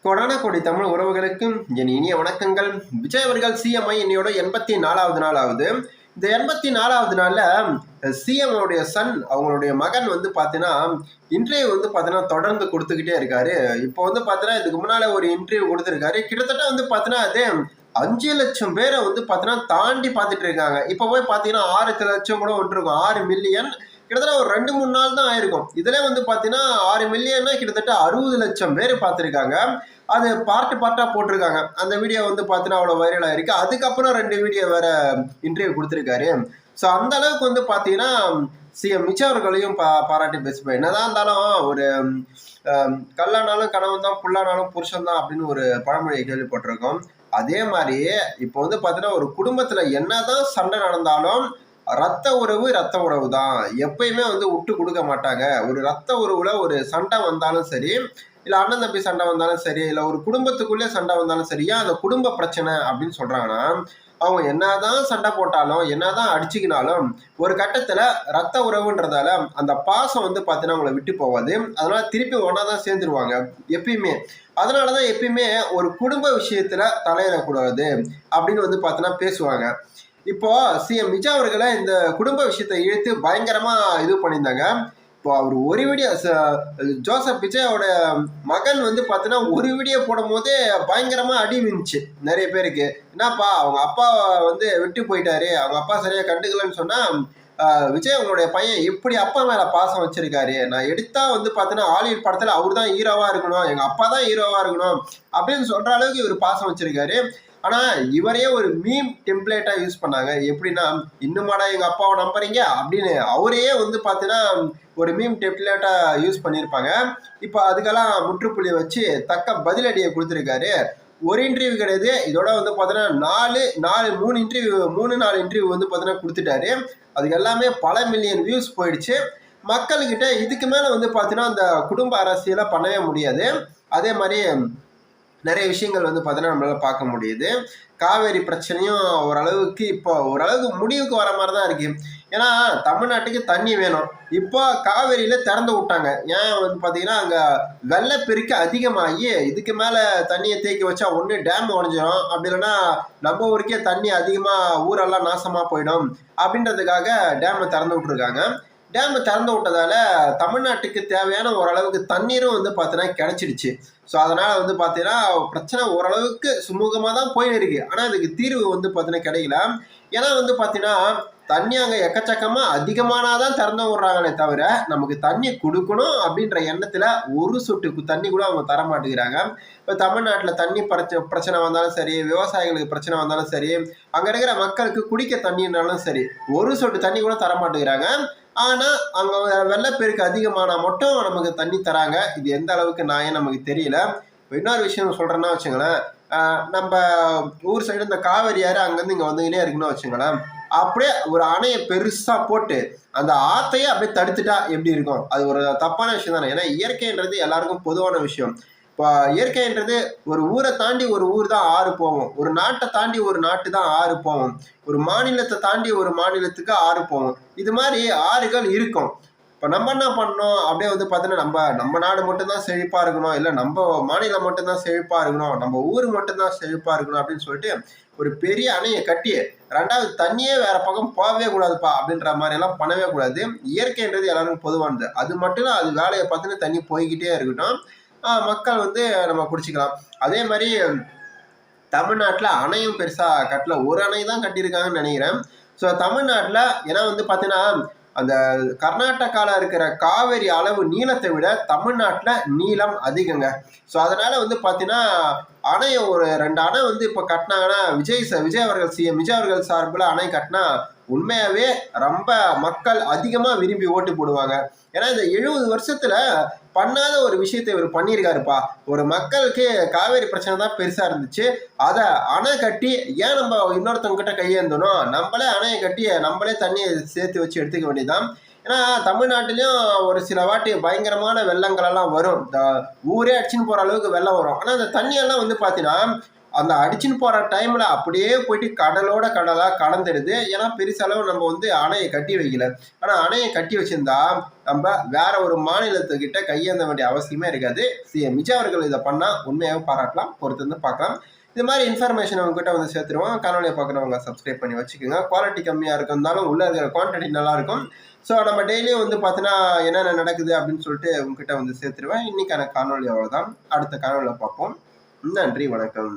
கொடான கொடி தமிழ் உறவுகளுக்கும் என் இனிய வணக்கங்கள். விஜய் அவர்கள் சிஎம்ஐ இன்னையோட 84வது நாள் ஆகுது. இந்த 84வது நாளில் சிஎம் உடைய சன் அவங்களுடைய மகன் வந்து பார்த்தீங்கன்னா இன்டர்வியூ வந்து பார்த்தீங்கன்னா தொடர்ந்து கொடுத்துக்கிட்டே இருக்காரு. இப்போ வந்து பார்த்தீங்கன்னா இதுக்கு முன்னால ஒரு இன்டர்வியூ கொடுத்துருக்காரு. கிட்டத்தட்ட வந்து பார்த்தீங்கன்னா அதே 5 லட்சம் பேரை வந்து பார்த்தீங்கன்னா தாண்டி பார்த்துட்டு இருக்காங்க. இப்போ போய் பார்த்தீங்கன்னா 6 லட்சம் கூட ஒன்றிருக்கும், 6 மில்லியன். கிட்டத்தட்ட ஒரு 2-3 நாள் தான் ஆயிருக்கும். இதுல வந்து பார்த்தீங்கன்னா 6 மில்லியன்னா கிட்டத்தட்ட 60 லட்சம் பேர் பார்த்துருக்காங்க. அது பார்ட்டா போட்டிருக்காங்க. அந்த வீடியோ வந்து பார்த்தீங்கன்னா அவ்வளோ வைரல் ஆயிருக்கு. அதுக்கப்புறம் 2 வீடியோ வேற இன்டர்வியூ கொடுத்துருக்காரு. ஸோ அந்த அளவுக்கு வந்து பார்த்தீங்கன்னா சிஎம் விஜய் அவர்களையும் பாராட்டி பேசுவேன். என்னதான் இருந்தாலும் ஒரு கல்லானாலும் கணவன் தான், புல்லானாலும் புருஷன் தான் அப்படின்னு ஒரு பழமொழியை கேள்விப்பட்டிருக்கோம். அதே மாதிரி இப்போ வந்து பார்த்தீங்கன்னா ஒரு குடும்பத்தில் என்னதான் சண்டை நடந்தாலும் ரத்த உறவு தான். எப்பயுமே வந்து விட்டு கொடுக்க மாட்டாங்க. ஒரு ரத்த உறவுல ஒரு சண்டை வந்தாலும் சரி, இல்லை அண்ணன் தம்பி சண்டை வந்தாலும் சரி, இல்லை ஒரு குடும்பத்துக்குள்ளே சண்டை வந்தாலும் சரி, ஏன் அந்த குடும்ப பிரச்சனை அப்படின்னு சொல்றாங்கன்னா, அவங்க என்னதான் சண்டை போட்டாலும் என்னதான் அடிச்சுக்கினாலும் ஒரு கட்டத்துல ரத்த உறவுன்றதால அந்த பாசம் வந்து பார்த்தீங்கன்னா அவங்களை விட்டு போவாது. அதனால திருப்பி ஒன்னா தான் சேர்ந்துருவாங்க எப்பயுமே. அதனாலதான் எப்பயுமே ஒரு குடும்ப விஷயத்துல தலையிடக்கூடாது அப்படின்னு வந்து பார்த்தீங்கன்னா பேசுவாங்க. இப்போ சிஎம் விஜய் அவர்களை இந்த குடும்ப விஷயத்தை இழுத்து பயங்கரமா இது பண்ணியிருந்தாங்க. இப்போ அவர் ஒரு வீடியோ ஜோசப் விஜயோட மகன் வந்து பார்த்தீங்கன்னா ஒரு வீடியோ போடும் போதே பயங்கரமா அடி விழுந்துச்சு நிறைய பேருக்கு. என்னப்பா அவங்க அப்பா வந்து விட்டு போயிட்டாரு, அவங்க அப்பா சரியா கண்டுக்கலன்னு சொன்னா விஜய் அவங்களுடைய பையன் எப்படி அப்பா மேல பாசம் வச்சிருக்காரு. நான் எடுத்தா வந்து பார்த்தீங்கன்னா ஹாலிவுட் படத்துல அவர் தான் ஹீரோவா இருக்கணும், எங்க அப்பா தான் ஹீரோவா இருக்கணும் அப்படின்னு சொல்ற அளவுக்கு இவர் பாசம் வச்சிருக்காரு. ஆனா இவரே ஒரு மீம் டெம்ப்ளேட்டா யூஸ் பண்ணாங்க. எப்படின்னா, இன்னுமாடா எங்க அப்பாவை நம்புறீங்க அப்படின்னு அவரையே வந்து பார்த்தீங்கன்னா ஒரு மீம் டெம்ப்ளேட்டா யூஸ் பண்ணியிருப்பாங்க. இப்போ அதுக்கெல்லாம் முற்றுப்புள்ளி வச்சு தக்க பதிலடியை கொடுத்துருக்காரு. ஒரு இன்டர்வியூ கிடையாது, இதோட வந்து பார்த்தீங்கன்னா 3-4 இன்டர்வியூ வந்து பார்த்தீங்கன்னா கொடுத்துட்டாரு. அதுக்கு எல்லாமே பல மில்லியன் வியூஸ் போயிடுச்சு. மக்கள்கிட்ட இதுக்கு மேலே வந்து பார்த்தீங்கன்னா அந்த குடும்ப அரசியலை பண்ணவே முடியாது. அதே மாதிரி நிறைய விஷயங்கள் வந்து பார்த்தீங்கன்னா நம்மளால பார்க்க முடியுது. காவேரி பிரச்சனையும் ஓரளவுக்கு முடிவுக்கு வர மாதிரி தான் இருக்கு. ஏன்னா தமிழ்நாட்டுக்கு தண்ணி வேணும். இப்போ காவேரியில திறந்து விட்டாங்க. ஏன் வந்து பார்த்தீங்கன்னா அங்கே வெள்ளப்பெருக்கு அதிகமாகி இதுக்கு மேலே தண்ணியை தேக்கி வச்சா ஒன்று டேம் உடஞ்சிடும், அப்படி இல்லைன்னா நம்ம ஊருக்கே தண்ணி அதிகமாக ஊரெல்லாம் நாசமாக போயிடும் அப்படின்றதுக்காக டேமை திறந்து விட்டுருக்காங்க. டேம் திறந்து விட்டதால தமிழ்நாட்டுக்கு தேவையான ஓரளவுக்கு தண்ணீரும் வந்து பார்த்தீங்கன்னா கிடைச்சிடுச்சு. ஸோ அதனால் வந்து பார்த்தீங்கன்னா பிரச்சனை ஓரளவுக்கு சுமூகமாக தான் போயின்னு இருக்கு. ஆனால் இதுக்கு தீர்வு வந்து பார்த்தீங்கன்னா கிடைக்கல. ஏன்னா வந்து பார்த்தீங்கன்னா தண்ணி அங்கே எக்கச்சக்கமாக அதிகமானாதான் திறந்து விடுறாங்களே தவிர நமக்கு தண்ணி கொடுக்கணும் அப்படின்ற எண்ணத்தில் ஒரு சொட்டு தண்ணி கூட அவங்க தர மாட்டேங்கிறாங்க. இப்போ தமிழ்நாட்டில் தண்ணி பிரச்சனை வந்தாலும் சரி, விவசாயிகளுக்கு பிரச்சனை வந்தாலும் சரி, அங்கே இருக்கிற மக்களுக்கு குடிக்க தண்ணினாலும் சரி, ஒரு சொட்டு தண்ணி கூட தர மாட்டேங்கிறாங்க. ஆனால் அங்கே வெள்ளப்பெருக்கு அதிகமானா மட்டும் நமக்கு தண்ணி தராங்க. இது எந்த அளவுக்கு நியாயம் நமக்கு தெரியல. இன்னொரு விஷயம் சொல்கிறேன்னா வச்சுங்களேன், நம்ம ஊர் சைடு இந்த காவேரி ஆறு அங்கேருந்து இங்கே வந்துக்கினே இருக்குன்னு வச்சுங்களேன், அப்படியே ஒரு அணையை பெருசாக போட்டு அந்த ஆற்றையே அப்படியே தடுத்துட்டா எப்படி இருக்கும்? அது ஒரு தப்பான விஷயம் தானே. ஏன்னா இயற்கைன்றது எல்லாருக்கும் பொதுவான விஷயம். இப்போ இயற்கைன்றது ஒரு ஊரை தாண்டி ஒரு ஊர் தான் ஆறு போவோம், ஒரு நாட்டை தாண்டி ஒரு நாட்டு தான் ஆறு போவோம், ஒரு மாநிலத்தை தாண்டி ஒரு மாநிலத்துக்கு ஆறு போவோம். இது மாதிரி ஆறுகள் இருக்கும். இப்போ நம்ம என்ன பண்ணோம் அப்படியே வந்து பார்த்தீங்கன்னா நம்ம நாடு மட்டும்தான் செழிப்பாக இருக்கணும், இல்லை நம்ம மாநிலம் மட்டும்தான் செழிப்பாக இருக்கணும், நம்ம ஊர் மட்டும்தான் செழிப்பாக இருக்கணும் அப்படின்னு சொல்லிட்டு ஒரு பெரிய அணையை கட்டி ரெண்டாவது தண்ணியே வேற பக்கம் போகவே கூடாதுப்பா அப்படின்ற மாதிரி எல்லாம் பண்ணவே கூடாது. இயற்கைன்றது எல்லாருக்கும் பொதுவானது. அது மட்டும் அது வேலையை பார்த்துன்னு தண்ணி போய்கிட்டே இருக்கட்டும், மக்கள் வந்து நம்ம குடிச்சிக்கலாம். அதே மாதிரி தமிழ்நாட்டில் அணையும் பெருசாக கட்டல, ஒரு அணை தான் கட்டியிருக்காங்கன்னு நினைக்கிறேன். ஸோ தமிழ்நாட்டில் ஏன்னா வந்து பார்த்தீங்கன்னா அந்த கர்நாடகாவில் இருக்கிற காவேரி அளவு நீளத்தை விட தமிழ்நாட்டில் நீளம் அதிகங்க. ஸோ அதனால வந்து பார்த்தீங்கன்னா அணையை ஒரு 2 அணை வந்து இப்போ கட்டினாங்கன்னா விஜய் அவர்கள் சிஎம் விஜய் அவர்கள் சார்பில் அணை கட்டினா உண்மையாகவே ரொம்ப மக்கள் அதிகமாக விரும்பி ஓட்டு போடுவாங்க. ஏன்னா இந்த 70 வருஷத்துல பண்ணாத ஒரு விஷயத்தை இவர் பண்ணியிருக்காருப்பா. ஒரு மக்களுக்கு காவேரி பிரச்சனை தான் பெருசா இருந்துச்சு, அதை அணை கட்டி ஏன் நம்ம இன்னொருத்தவங்க கிட்ட கையேந்தணும், நம்மளே அணையை கட்டி நம்மளே தண்ணியை சேர்த்து வச்சு எடுத்துக்க வேண்டியதான். ஏன்னா தமிழ்நாட்டிலையும் ஒரு சில வாட்டி பயங்கரமான வெள்ளங்கள் எல்லாம் வரும், இந்த ஊரே அடிச்சுன்னு போற அளவுக்கு வெள்ளம் வரும். ஆனா அந்த தண்ணியெல்லாம் வந்து பாத்தீங்கன்னா அந்த அடிச்சுன்னு போற டைம்ல அப்படியே போயிட்டு கடலோட கடலா கலந்துடுது. ஏன்னா பெருசளவு நம்ம வந்து அணையை கட்டி வைக்கல. ஆனா அணையை கட்டி வச்சிருந்தா நம்ம வேற ஒரு மாநிலத்துக்கிட்ட கையேந்த வேண்டிய அவசியமே இருக்காது. சிஎம் விஜய் அவர்கள் இதை பண்ணால் உண்மையாக பாராட்டலாம், பொறுத்து வந்து பார்க்கலாம். இது மாதிரி இன்ஃபர்மேஷன் அவங்ககிட்ட வந்து சேர்த்துருவோம். காணொலியை பார்க்குறவங்க சப்ஸ்கிரைப் பண்ணி வச்சுக்கோங்க. குவாலிட்டி கம்மியாக இருந்தாலும் உள்ளே இருக்கிற குவான்டிட்டி நல்லாயிருக்கும். ஸோ நம்ம டெய்லியும் வந்து பார்த்தீங்கன்னா என்னென்ன நடக்குது அப்படின்னு சொல்லிட்டு உங்ககிட்ட வந்து சேர்த்துருவேன். இன்னைக்கான காணொலி அவ்வளோதான். அடுத்த காணொலியில் பார்ப்போம். நன்றி, வணக்கம்.